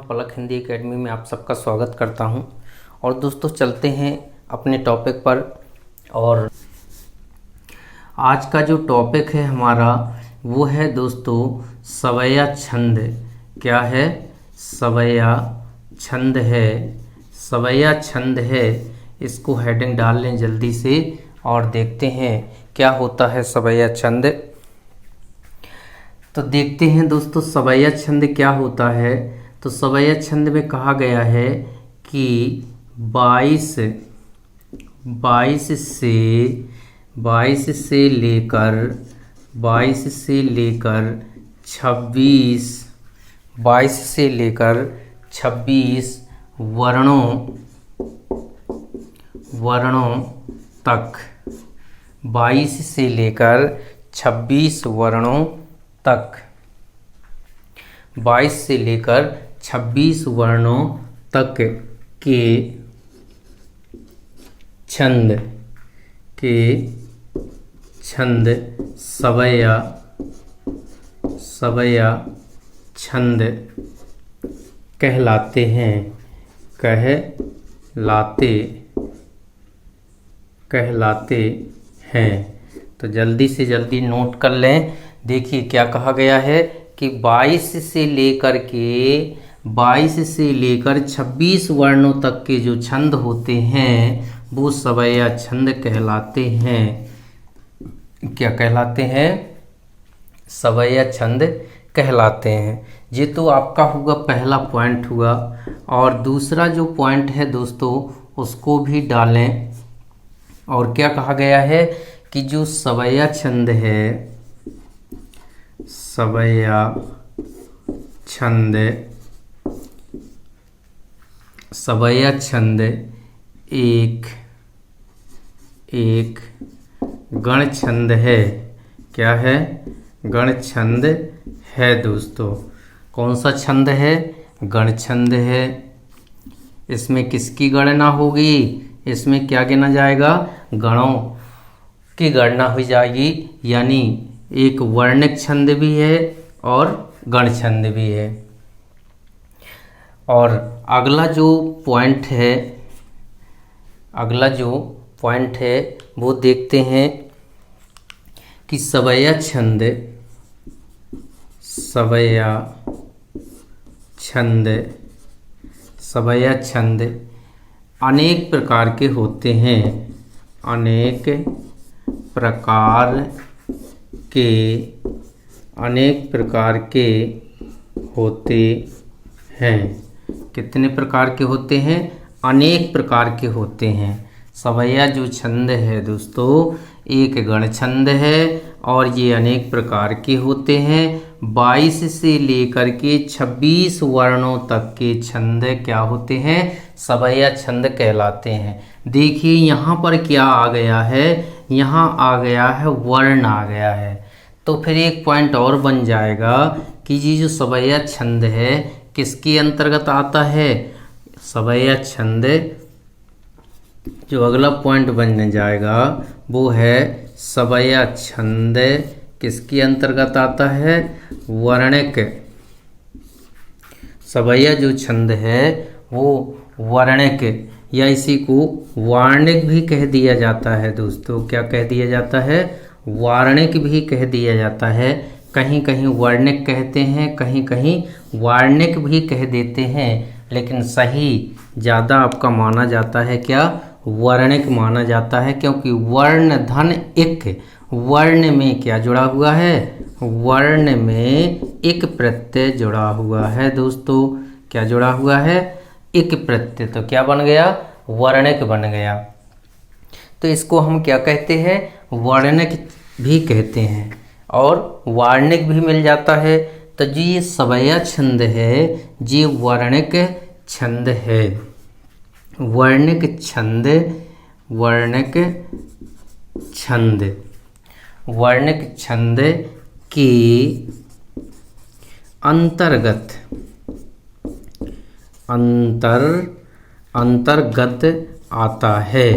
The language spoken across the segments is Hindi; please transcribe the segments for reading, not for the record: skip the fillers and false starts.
पलक हिंदी एकेडमी में आप सबका स्वागत करता हूं। और दोस्तों चलते हैं अपने टॉपिक पर। और आज का जो टॉपिक है हमारा वो है दोस्तों सवैया छंद। क्या है? सवैया छंद है। सवैया छंद है, इसको हेडिंग डाल लें जल्दी से और देखते हैं क्या होता है सवैया छंद। तो देखते हैं दोस्तों सवैया छंद क्या होता है। तो सवैया छंद में कहा गया है कि 22 से लेकर 26 वर्णों तक 22 से लेकर 26 वर्णों तक 22 से लेकर 26 वर्णों तक के छंद सवैया छंद कहलाते हैं। तो जल्दी से जल्दी नोट कर लें। देखिए क्या कहा गया है कि 22 से लेकर 26 वर्णों तक के जो छंद होते हैं वो सवैया छंद कहलाते हैं। क्या कहलाते हैं? सवैया छंद कहलाते हैं। ये तो आपका हुआ पहला पॉइंट हुआ। और दूसरा जो पॉइंट है दोस्तों उसको भी डालें। और क्या कहा गया है कि जो सवैया छंद है, सवैया छंद एक गण छंद है। क्या है? गण छंद है दोस्तों। कौन सा छंद है? गण छंद है। इसमें किसकी गणना होगी? इसमें क्या गिना जाएगा? गणों की गणना हो जाएगी। यानी एक वर्णिक छंद भी है और गण छंद भी है। और अगला जो पॉइंट है वो देखते हैं कि सवैया छंद अनेक प्रकार के होते हैं। अनेक प्रकार के होते हैं। कितने प्रकार के होते हैं? अनेक प्रकार के होते हैं। सवैया जो छंद है दोस्तों एक गण छंद है और ये अनेक प्रकार के होते हैं। 22 से लेकर के 26 वर्णों तक के छंद क्या होते हैं? सवैया छंद कहलाते हैं। देखिए यहाँ पर क्या आ गया है? यहाँ आ गया है वर्ण आ गया है। तो फिर एक पॉइंट और बन जाएगा कि ये जो सवैया छंद है किसके अंतर्गत आता है? सवैया छंद जो अगला पॉइंट बनने जाएगा वो है सवैया छंद किसके अंतर्गत आता है? वर्णिक। सवैया जो छंद है वो वर्णिक या इसी को वार्णिक भी कह दिया जाता है दोस्तों। क्या कह दिया जाता है? वार्णिक भी कह दिया जाता है। कहीं कहीं वर्णिक कहते हैं, कहीं कहीं वार्णिक भी कह देते हैं, लेकिन सही ज़्यादा आपका माना जाता है क्या? वर्णिक माना जाता है। क्योंकि वर्ण धन इक, वर्ण में क्या जुड़ा हुआ है? वर्ण में इक प्रत्यय जुड़ा हुआ है दोस्तों। क्या जुड़ा हुआ है? इक प्रत्यय। तो क्या बन गया? वर्णिक बन गया। तो इसको हम क्या कहते हैं? वर्णिक भी कहते हैं और वार्णिक भी मिल जाता है। तो जी ये सवैया छंद है, ये वर्णिक छंद है। वर्णिक छंद के अंतर्गत आता है।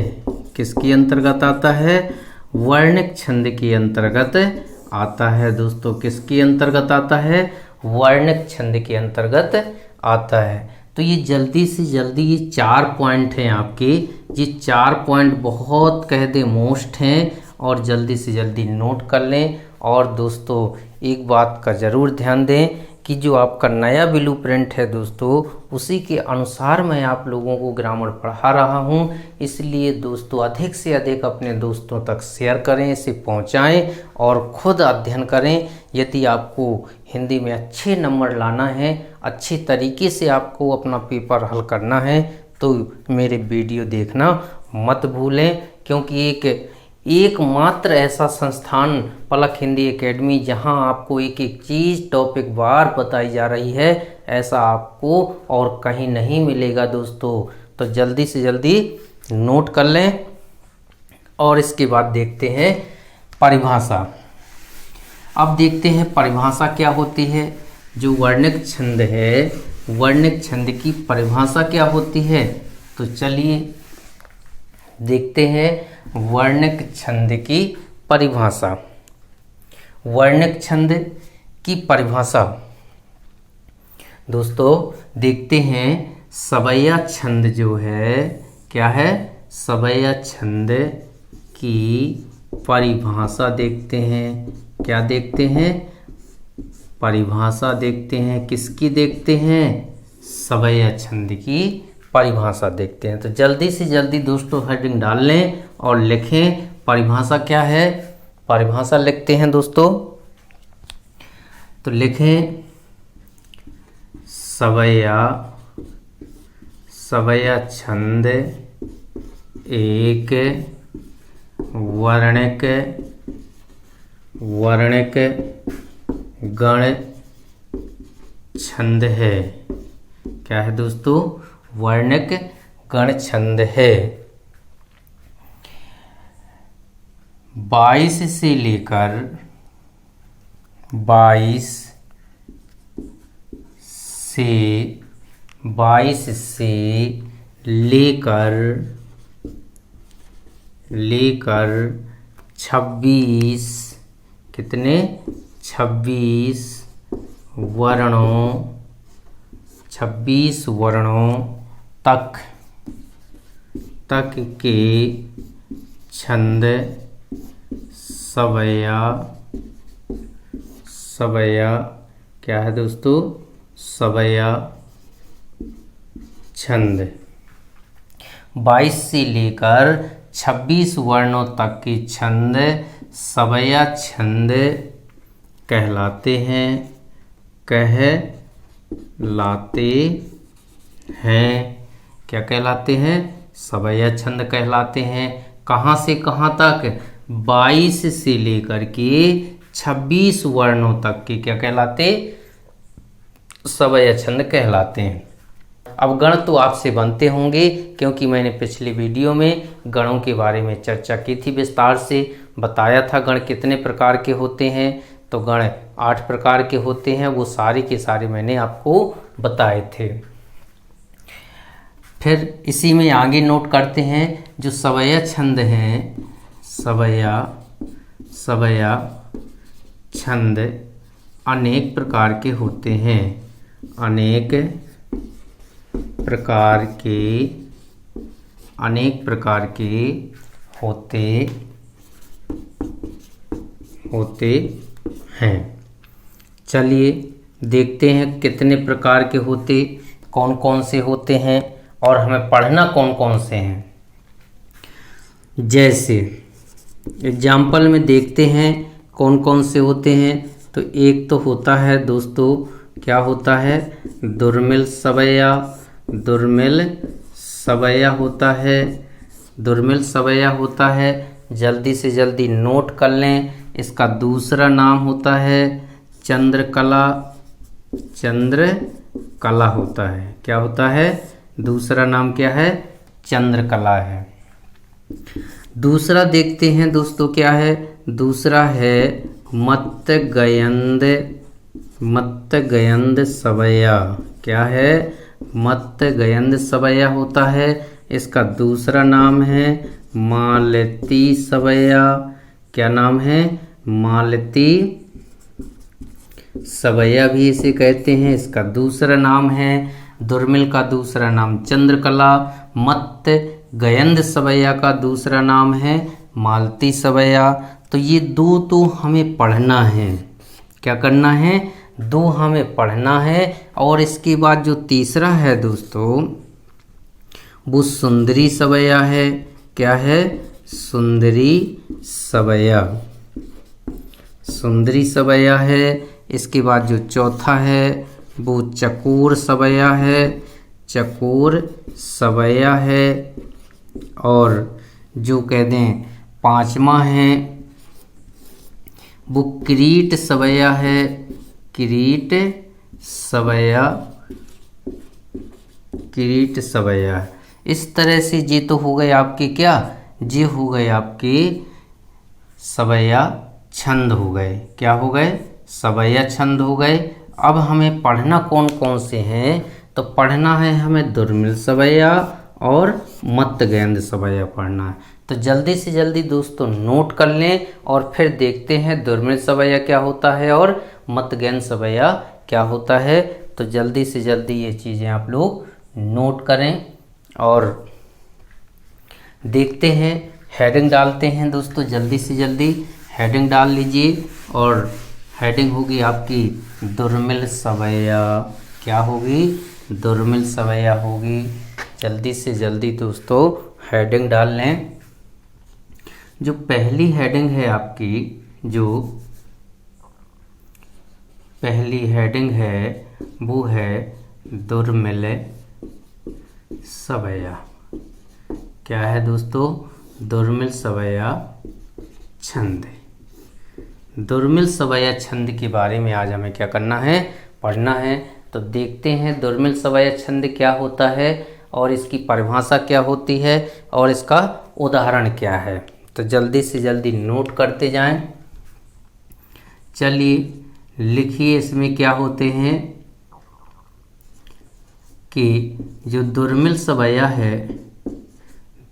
किसके अंतर्गत आता है? वर्णिक छंद के अंतर्गत आता है दोस्तों। किसके अंतर्गत आता है? वर्णिक छंद के अंतर्गत आता है। तो ये जल्दी से जल्दी ये 4 पॉइंट हैं आपके, ये 4 पॉइंट बहुत कह दे मोस्ट हैं और जल्दी से जल्दी नोट कर लें। और दोस्तों एक बात का ज़रूर ध्यान दें कि जो आपका नया ब्लूप्रिंट है दोस्तों, उसी के अनुसार मैं आप लोगों को ग्रामर पढ़ा रहा हूं। इसलिए दोस्तों अधिक से अधिक अपने दोस्तों तक शेयर करें, इसे पहुंचाएं और खुद अध्ययन करें। यदि आपको हिंदी में अच्छे नंबर लाना है, अच्छे तरीके से आपको अपना पेपर हल करना है, तो मेरे वीडियो देखना मत भूलें। क्योंकि एकमात्र ऐसा संस्थान पलक हिंदी एकेडमी जहां आपको एक एक चीज़ टॉपिक वार बताई जा रही है, ऐसा आपको और कहीं नहीं मिलेगा दोस्तों। तो जल्दी से जल्दी नोट कर लें। और इसके बाद देखते हैं परिभाषा। अब देखते हैं परिभाषा क्या होती है। जो वर्णक छंद है, वर्णक छंद की परिभाषा क्या होती है, तो चलिए देखते हैं वर्णक छंद की परिभाषा। वर्णक छंद की परिभाषा दोस्तों देखते हैं। सवैया छंद जो है, क्या है, सवैया छंद की परिभाषा देखते हैं। क्या देखते हैं, परिभाषा देखते हैं। किसकी देखते हैं, सवैया छंद की परिभाषा देखते हैं। तो जल्दी से जल्दी दोस्तों हेडिंग डाल लें और लिखें परिभाषा क्या है। परिभाषा लिखते हैं दोस्तों, तो लिखें सवैया छंद एक वर्णक गण छंद है। क्या है दोस्तों, वर्णक गण छंद है। 22 से लेकर 22 से लेकर 26, कितने, 26 वर्णों तक के छंद सवैया क्या है दोस्तों, सवैया छंद। 22 से लेकर 26 वर्णों तक के छंद सवैया छंद कहलाते हैं। क्या कहलाते हैं, सवैया छंद कहलाते हैं। कहाँ से कहाँ तक, 22 से लेकर के 26 वर्णों तक के क्या कहलाते, सवैया छंद कहलाते हैं। अब गण तो आपसे बनते होंगे, क्योंकि मैंने पिछले वीडियो में गणों के बारे में चर्चा की थी, विस्तार से बताया था गण कितने प्रकार के होते हैं। तो गण 8 प्रकार के होते हैं, वो सारे के सारे मैंने आपको बताए थे। फिर इसी में आगे नोट करते हैं, जो सवैया छंद हैं, सवैया छंद अनेक प्रकार के होते हैं। अनेक प्रकार के होते हैं। चलिए देखते हैं कितने प्रकार के होते, कौन कौन से होते हैं और हमें पढ़ना कौन कौन से हैं। जैसे एग्जाम्पल में देखते हैं कौन कौन से होते हैं। तो एक तो होता है दोस्तों, क्या होता है, दुर्मिल सवैया होता है। जल्दी से जल्दी नोट कर लें। इसका दूसरा नाम होता है चंद्रकला होता है। क्या होता है, दूसरा नाम क्या है, चंद्रकला है। दूसरा देखते हैं दोस्तों क्या है, दूसरा है मत्तगयंद सवैया। क्या है, मत्तगयंद सवैया होता है। इसका दूसरा नाम है मालती सवैया। क्या नाम है, मालती सवैया भी इसे कहते हैं, इसका दूसरा नाम है। दुर्मिल का दूसरा नाम चंद्रकला। मत्स्य गयंद सवैया का दूसरा नाम है मालती सवैया। तो ये दो तो हमें पढ़ना है। क्या करना है? दो हमें पढ़ना है। और इसके बाद जो तीसरा है दोस्तों, वो सुंदरी सवैया है। क्या है? सुंदरी सवैया। सुंदरी सवैया है। इसके बाद जो चौथा है वो चकोर सवैया है। चकोर सवैया है। और जो कह दें पांचवा है वो किरीट सवैया है। किरीट सवैया। किरीट सवैया। इस तरह से ये तो हो गए आपके क्या, ये हो गए आपके सवैया छंद हो गए। क्या हो गए? सवैया छंद हो गए। अब हमें पढ़ना कौन कौन से हैं? तो पढ़ना है हमें दुर्मिल सवैया और मत्स्य गयंद सवैया पढ़ना है। तो जल्दी से जल्दी दोस्तों नोट कर लें और फिर देखते हैं दुर्मिल सवैया क्या होता है और मत्स्य गयंद सवैया क्या होता है। तो जल्दी से जल्दी ये चीज़ें आप लोग नोट करें और देखते हैं। हेडिंग डालते हैं दोस्तों, जल्दी से जल्दी हेडिंग डाल लीजिए। और हेडिंग होगी आपकी दुर्मिल सवैया। क्या होगी? दुर्मिल सवैया होगी। जल्दी से जल्दी दोस्तों हेडिंग डाल लें। जो पहली हेडिंग है आपकी, जो पहली हेडिंग है वो है दुर्मिल सवैया। क्या है दोस्तों? दुर्मिल सवैया छंद। दुर्मिल सवैया छंद के बारे में आज हमें क्या करना है? पढ़ना है। तो देखते हैं दुर्मिल सवैया छंद क्या होता है और इसकी परिभाषा क्या होती है और इसका उदाहरण क्या है। तो जल्दी से जल्दी नोट करते जाएं। चलिए लिखिए, इसमें क्या होते हैं कि जो दुर्मिल सवैया है,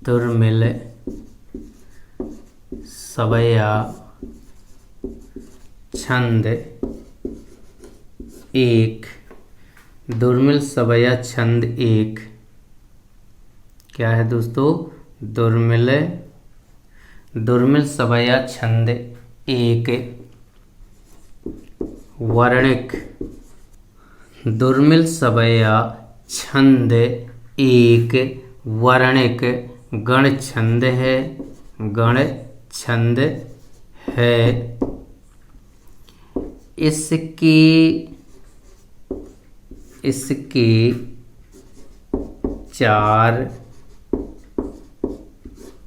दुर्मिल सवैया छंद एक। दुर्मिल सवैया छंद एक क्या है दोस्तों? दुर्मिल सवैया छंद एक वर्णिक। दुर्मिल सवैया छंद एक वर्णिक गण छंद है। गण छंद है। इसके चार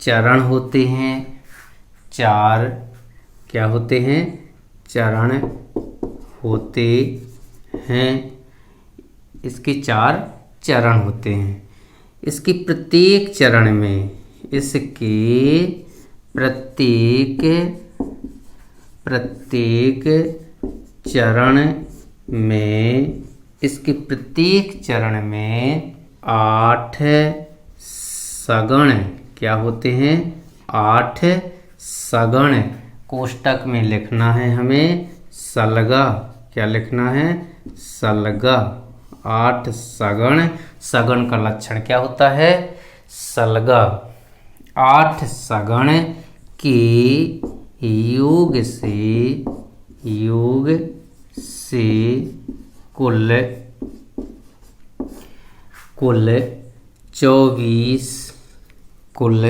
चरण होते हैं। चार क्या होते हैं? चरण होते हैं। इसके चार चरण होते हैं। इसके प्रत्येक चरण में, इसके प्रत्येक चरण में, इसके प्रत्येक चरण में 8 सगण क्या होते हैं? 8 सगण। कोष्टक में लिखना है हमें सलगा। क्या लिखना है? सलगा। 8 सगण। सगण का लक्षण क्या होता है? सलगा। 8 सगण के योग से कुल 24 कुल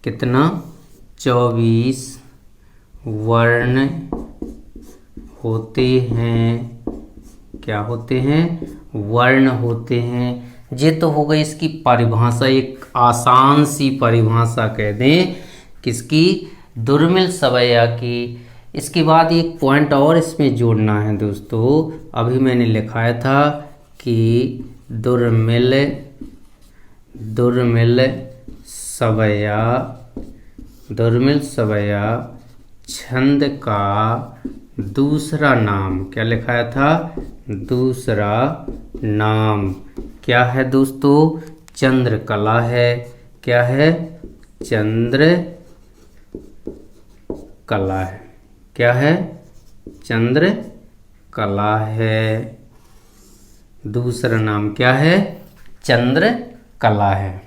कितना? 24 वर्ण होते हैं। क्या होते हैं? वर्ण होते हैं। ये तो हो गई इसकी परिभाषा, एक आसान सी परिभाषा कह दें किसकी? दुर्मिल सवैया की। इसके बाद एक पॉइंट और इसमें जोड़ना है दोस्तों। अभी मैंने लिखाया था कि दुर्मिल सवैया छंद का दूसरा नाम क्या लिखाया था? दूसरा नाम क्या है दोस्तों? चंद्रकला है। क्या है? चंद्रकला है। क्या है? चंद्रकला कला है। दूसरा नाम क्या है? चंद्र कला है।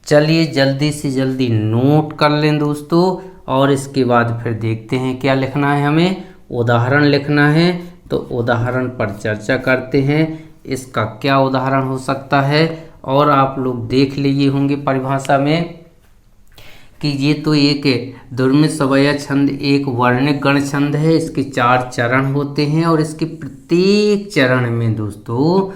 चलिए जल्दी से जल्दी नोट कर लें दोस्तों, और इसके बाद फिर देखते हैं क्या लिखना है। हमें उदाहरण लिखना है, तो उदाहरण पर चर्चा करते हैं। इसका क्या उदाहरण हो सकता है, और आप लोग देख लिए होंगे परिभाषा में कि ये तो एक दुर्मित सवैया छंद एक वर्णिक गण छंद है। इसके 4 चरण होते हैं, और इसके प्रत्येक चरण में दोस्तों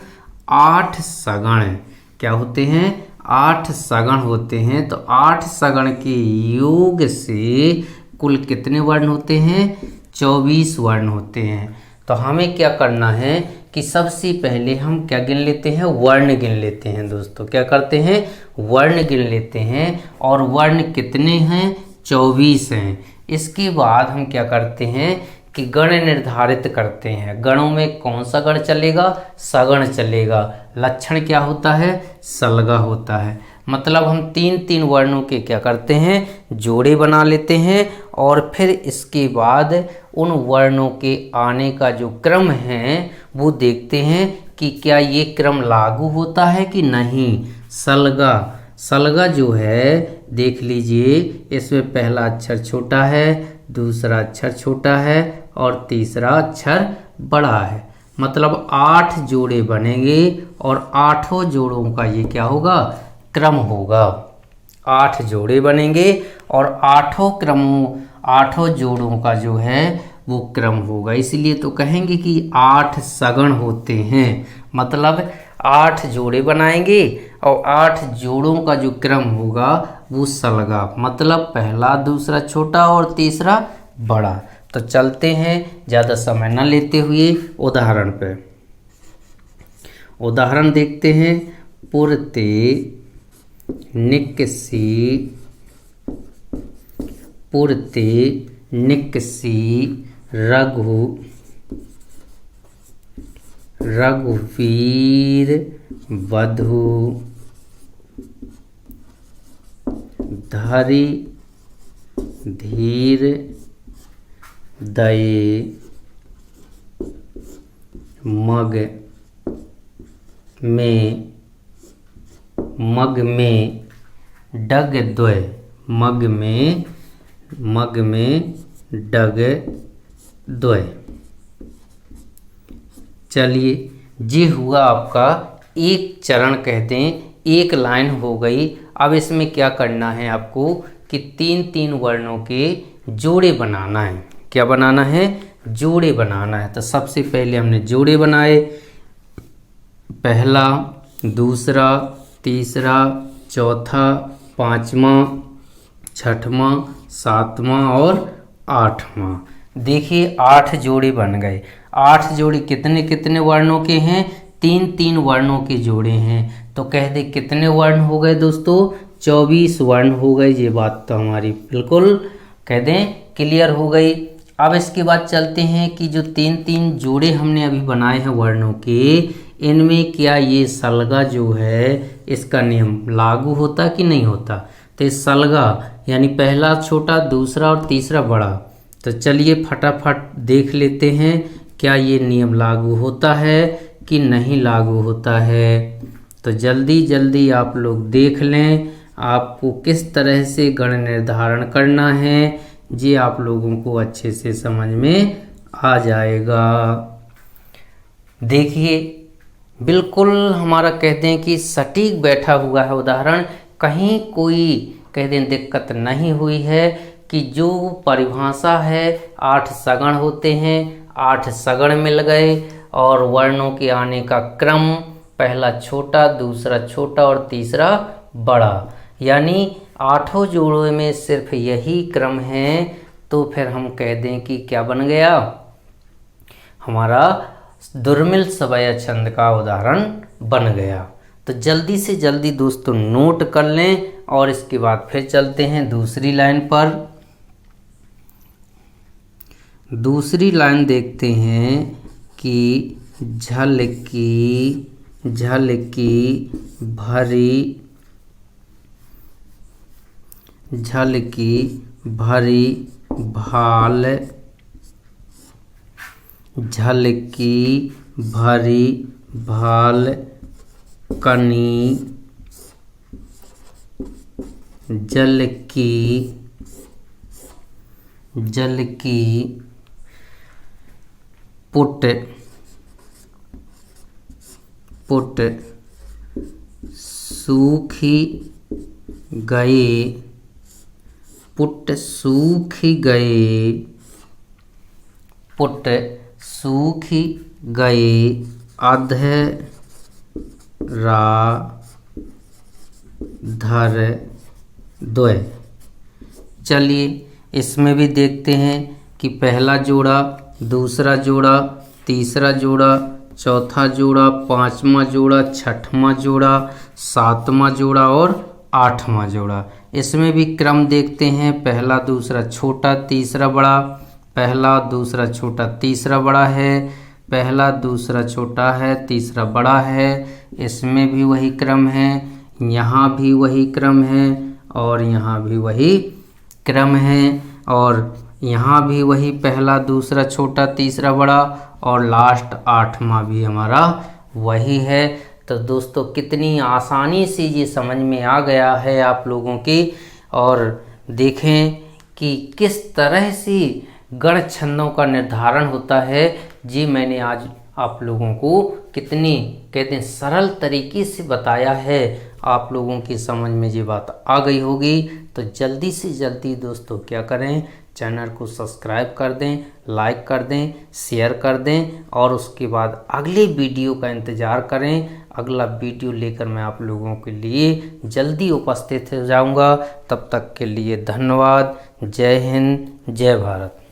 8 सगण क्या होते हैं? 8 सगण होते हैं। तो 8 सगण के योग से कुल कितने वर्ण होते हैं? 24 वर्ण होते हैं। तो हमें क्या करना है कि सबसे पहले हम क्या गिन लेते हैं? वर्ण गिन लेते हैं दोस्तों। क्या करते हैं? वर्ण गिन लेते हैं। और वर्ण कितने हैं? 24 हैं। इसके बाद हम क्या करते हैं कि गण निर्धारित करते हैं। गणों में कौन सा गण चलेगा? सगण चलेगा। लक्षण क्या होता है? सलगा होता है। मतलब हम 3-3 वर्णों के क्या करते हैं? जोड़े बना लेते हैं, और फिर इसके बाद उन वर्णों के आने का जो क्रम है वो देखते हैं कि क्या ये क्रम लागू होता है कि नहीं। सलगा जो है देख लीजिए, इसमें पहला अक्षर छोटा है, दूसरा अक्षर छोटा है, और तीसरा अक्षर बड़ा है। मतलब 8 जोड़े बनेंगे, और 8 जोड़ों का ये क्या होगा? क्रम होगा। 8 जोड़े बनेंगे, और 8 जोड़ों का जो है वो क्रम होगा। इसलिए तो कहेंगे कि 8 सगण होते हैं। मतलब 8 जोड़े बनाएंगे, और 8 जोड़ों का जो क्रम होगा वो सलगा। मतलब पहला, दूसरा छोटा, और तीसरा बड़ा। तो चलते हैं ज़्यादा समय न लेते हुए उदाहरण पे। उदाहरण देखते हैं। पुरते निकसी, पुरते निकसी रघुवीर वधु धरि धीर दये मग में डग द्वय, मग में डग द्वय। चलिए ये हुआ आपका एक चरण, कह दें एक लाइन हो गई। अब इसमें क्या करना है आपको कि 3-3 वर्णों के जोड़े बनाना है। क्या बनाना है? जोड़े बनाना है। तो सबसे पहले हमने जोड़े बनाए, पहला, दूसरा, तीसरा, चौथा, पांचवा, छठवां, सातवां और आठवां। देखिए 8 जोड़े बन गए। 8 जोड़े कितने कितने वर्णों के हैं? 3-3 वर्णों के जोड़े हैं। तो कह दे कितने वर्ण हो गए दोस्तों? 24 वर्ण हो गए। ये बात तो हमारी बिल्कुल कह दें क्लियर हो गई। अब इसके बाद चलते हैं कि जो 3-3 जोड़े हमने अभी बनाए हैं वर्णों के, इनमें क्या ये सलगा जो है इसका नियम लागू होता कि नहीं होता? तो सलगा यानी पहला छोटा, दूसरा और तीसरा बड़ा। तो चलिए फटाफट देख लेते हैं क्या ये नियम लागू होता है कि नहीं लागू होता है। तो जल्दी जल्दी आप लोग देख लें, आपको किस तरह से गण निर्धारण करना है ये आप लोगों को अच्छे से समझ में आ जाएगा। देखिए बिल्कुल हमारा कहते हैं कि सटीक बैठा हुआ है उदाहरण, कहीं कोई कह दें दिक्कत नहीं हुई है कि जो परिभाषा है 8 सगण होते हैं, 8 सगण मिल गए और वर्णों के आने का क्रम पहला छोटा, दूसरा छोटा और तीसरा बड़ा, यानी 8 जोड़ों में सिर्फ यही क्रम है। तो फिर हम कह दें कि क्या बन गया, हमारा दुर्मिल सवैया छंद का उदाहरण बन गया। तो जल्दी से जल्दी दोस्तों नोट कर लें और इसके बाद फिर चलते हैं दूसरी लाइन पर। दूसरी लाइन देखते हैं कि झलकी भरी भाल झलकी भरी भाल कनी जल की पुट सूखी गए पुट सूखी गए अधरा धर द्वय। चलिए इसमें भी देखते हैं कि पहला जोड़ा, दूसरा जोड़ा, तीसरा जोड़ा, चौथा जोड़ा, पांचवा जोड़ा, छठवां जोड़ा, सातवां जोड़ा और आठवां जोड़ा। इसमें भी क्रम देखते हैं, पहला दूसरा छोटा तीसरा बड़ा, पहला दूसरा छोटा तीसरा बड़ा है, पहला दूसरा छोटा है तीसरा बड़ा है। इसमें भी वही क्रम है, यहाँ भी वही क्रम है और यहाँ भी वही क्रम है और यहाँ भी वही पहला दूसरा छोटा तीसरा बड़ा और लास्ट आठवां भी हमारा वही है। तो दोस्तों कितनी आसानी से ये समझ में आ गया है आप लोगों की। और देखें कि किस तरह से गण छंदों का निर्धारण होता है, जी मैंने आज आप लोगों को कितनी कहते हैं सरल तरीके से बताया है। आप लोगों की समझ में ये बात आ गई होगी। तो जल्दी से जल्दी दोस्तों क्या करें, चैनल को सब्सक्राइब कर दें, लाइक कर दें, शेयर कर दें और उसके बाद अगले वीडियो का इंतज़ार करें। अगला वीडियो लेकर मैं आप लोगों के लिए जल्दी उपस्थित हो जाऊंगा। तब तक के लिए धन्यवाद। जय हिंद, जय भारत।